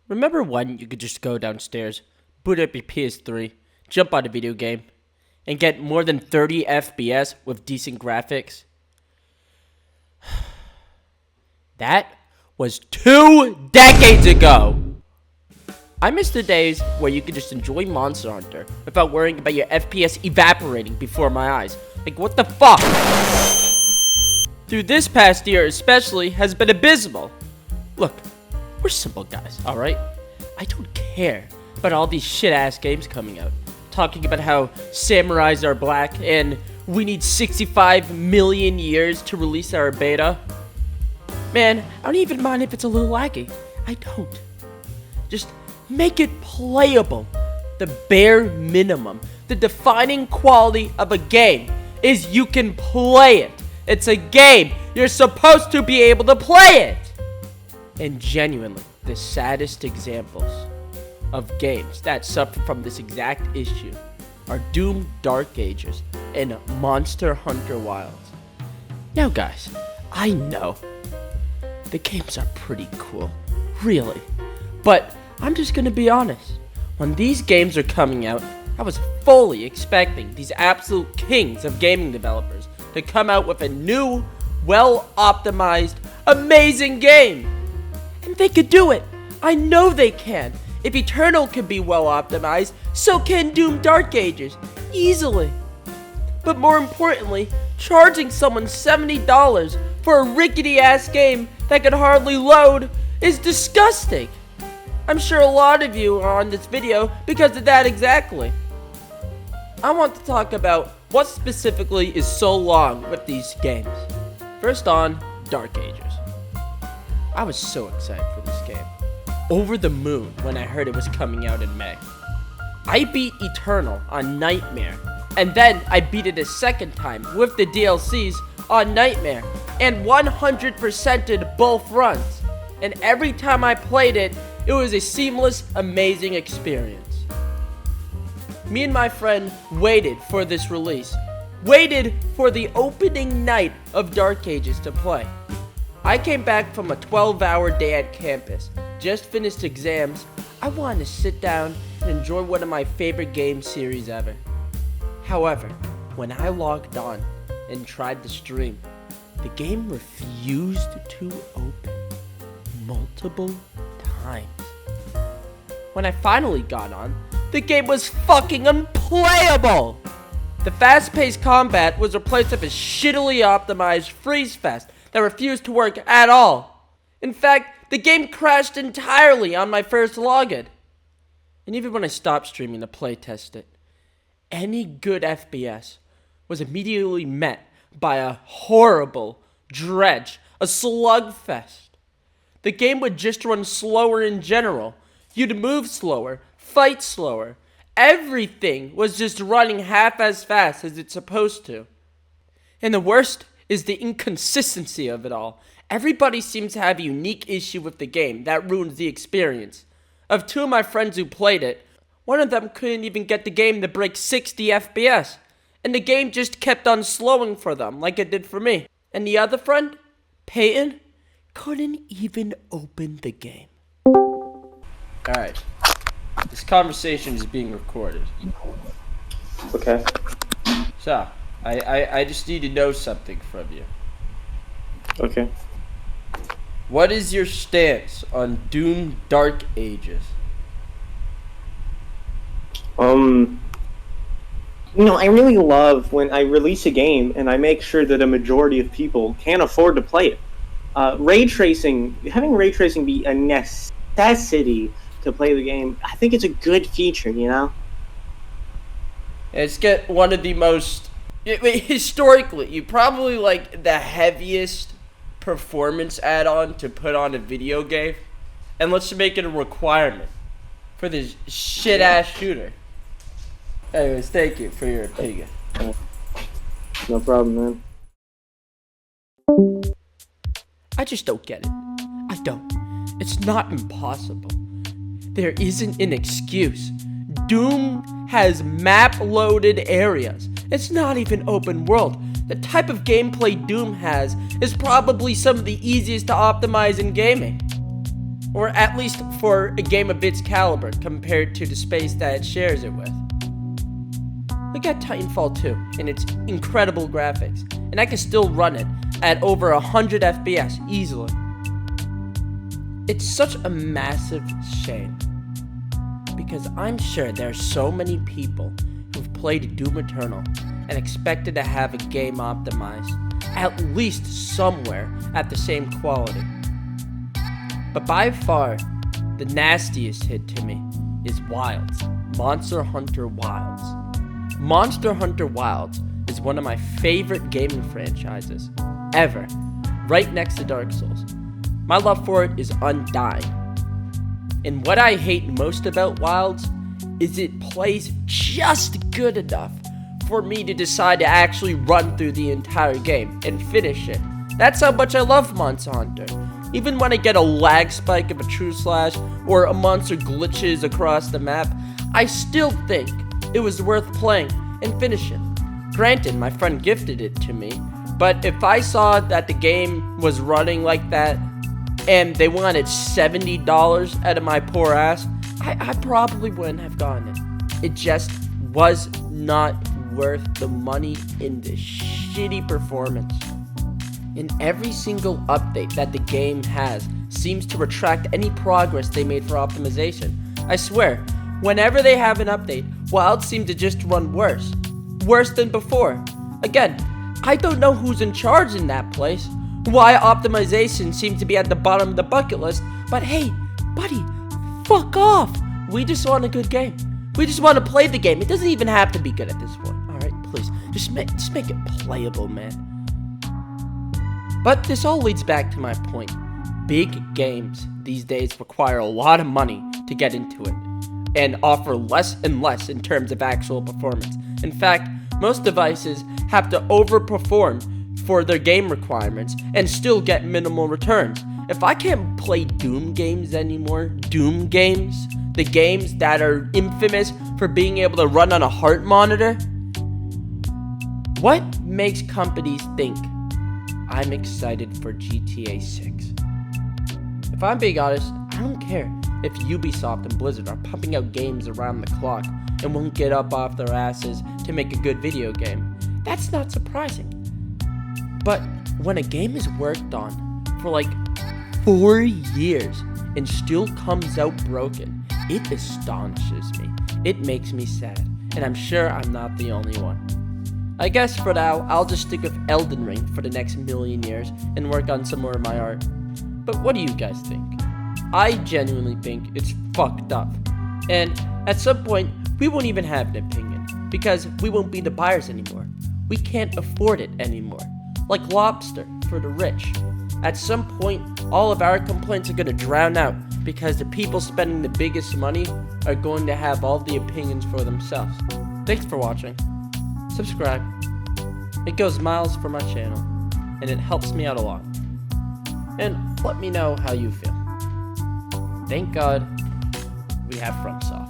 Remember when you could just go downstairs, boot up your PS3, jump on a video game, and get more than 30 FPS with decent graphics? That was 2 decades ago! I miss the days where you could just enjoy Monster Hunter without worrying about your FPS evaporating before my eyes. Like, what the fuck? Through this past year especially has been abysmal. Look, we're simple guys, alright? I don't care about all these shit-ass games coming out. Talking about how samurais are black and we need 65 million years to release our beta. Man, I don't even mind if it's a little laggy. I don't. Just make it playable. The bare minimum. The defining quality of a game is you can play it. It's a game. You're supposed to be able to play it. And genuinely, the saddest examples of games that suffer from this exact issue are Doom Dark Ages and Monster Hunter Wilds. Now guys, I know the games are pretty cool, really, but I'm just gonna be honest. When these games are coming out, I was fully expecting these absolute kings of gaming developers to come out with a new, well-optimized, amazing game. And they could do it. I know they can. If Eternal can be well-optimized, so can Doom Dark Ages. Easily. But more importantly, charging someone $70 for a rickety-ass game that could hardly load is disgusting. I'm sure a lot of you are on this video because of that exactly. I want to talk about what specifically is so long with these games. First on, Dark Ages. I was so excited for this game. Over the moon when I heard it was coming out in May. I beat Eternal on Nightmare, and then I beat it a second time with the DLCs on Nightmare, and 100%ed both runs. And every time I played it, it was a seamless, amazing experience. Me and my friend waited for this release. Waited for the opening night of Dark Ages to play. I came back from a 12-hour day at campus. Just finished exams. I wanted to sit down and enjoy one of my favorite game series ever. However, when I logged on and tried to stream, the game refused to open multiple times. When I finally got on, the game was fucking unplayable! The fast-paced combat was replaced with a shittily optimized freeze fest that refused to work at all. In fact, the game crashed entirely on my first login. And even when I stopped streaming to playtest it, any good FPS was immediately met by a horrible dredge, a slugfest. The game would just run slower in general. You'd move slower, fight slower. Everything was just running half as fast as it's supposed to. And the worst is the inconsistency of it all. Everybody seems to have a unique issue with the game that ruins the experience. Of two of my friends who played it, one of them couldn't even get the game to break 60 FPS. And the game just kept on slowing for them like it did for me. And the other friend, Peyton, couldn't even open the game. Alright. This conversation is being recorded. Okay. So, I just need to know something from you. Okay. What is your stance on Doom Dark Ages? I really love when I release a game and I make sure that a majority of people can afford to play it. Having ray tracing be a necessity to play the game, I think it's a good feature, you know? It's get one of the most, historically, you probably like the heaviest performance add-on to put on a video game, and let's make it a requirement for this shit-ass shooter. Anyways, thank you for your opinion. No problem, man. I just don't get it. I don't. It's not impossible. There isn't an excuse. Doom has map-loaded areas. It's not even open world. The type of gameplay Doom has is probably some of the easiest to optimize in gaming. or at least for a game of its caliber compared to the space that it shares it with. Look at Titanfall 2 and its incredible graphics, and I can still run it at over 100 FPS easily. It's such a massive shame, because I'm sure there are so many people who've played Doom Eternal and expected to have a game optimized at least somewhere at the same quality. But by far, the nastiest hit to me is Wilds, Monster Hunter Wilds. Monster Hunter Wilds is one of my favorite gaming franchises ever, right next to Dark Souls. My love for it is undying. And what I hate most about Wilds is it plays just good enough for me to decide to actually run through the entire game and finish it. That's how much I love Monster Hunter. Even when I get a lag spike of a true slash or a monster glitches across the map, I still think it was worth playing and finishing. Granted, my friend gifted it to me, but if I saw that the game was running like that and they wanted $70 out of my poor ass, I probably wouldn't have gotten it. It just was not worth the money in the shitty performance. And every single update that the game has seems to retract any progress they made for optimization. I swear, whenever they have an update, Wilds seem to just run worse. Worse than before. Again, I don't know who's in charge in that place, why optimization seems to be at the bottom of the bucket list, but hey, buddy, fuck off. We just want a good game. We just want to play the game. It doesn't even have to be good at this point. Alright, please, just make it playable, man. But this all leads back to my point. Big games these days require a lot of money to get into it, and offer less and less in terms of actual performance. In fact, most devices have to overperform for their game requirements and still get minimal returns. If I can't play Doom games anymore, Doom games, the games that are infamous for being able to run on a heart monitor, what makes companies think I'm excited for GTA 6? If I'm being honest, I don't care if Ubisoft and Blizzard are pumping out games around the clock and won't get up off their asses to make a good video game. That's not surprising. But when a game is worked on for like 4 years and still comes out broken, it astonishes me. It makes me sad, and I'm sure I'm not the only one. I guess for now, I'll just stick with Elden Ring for the next million years and work on some more of my art. But what do you guys think? I genuinely think it's fucked up. And at some point, we won't even have an opinion, because we won't be the buyers anymore. We can't afford it anymore. Like lobster for the rich. At some point, all of our complaints are going to drown out, because the people spending the biggest money are going to have all the opinions for themselves. Thanks for watching. Subscribe. It goes miles for my channel, and it helps me out a lot. And let me know how you feel. Thank God we have FromSoft.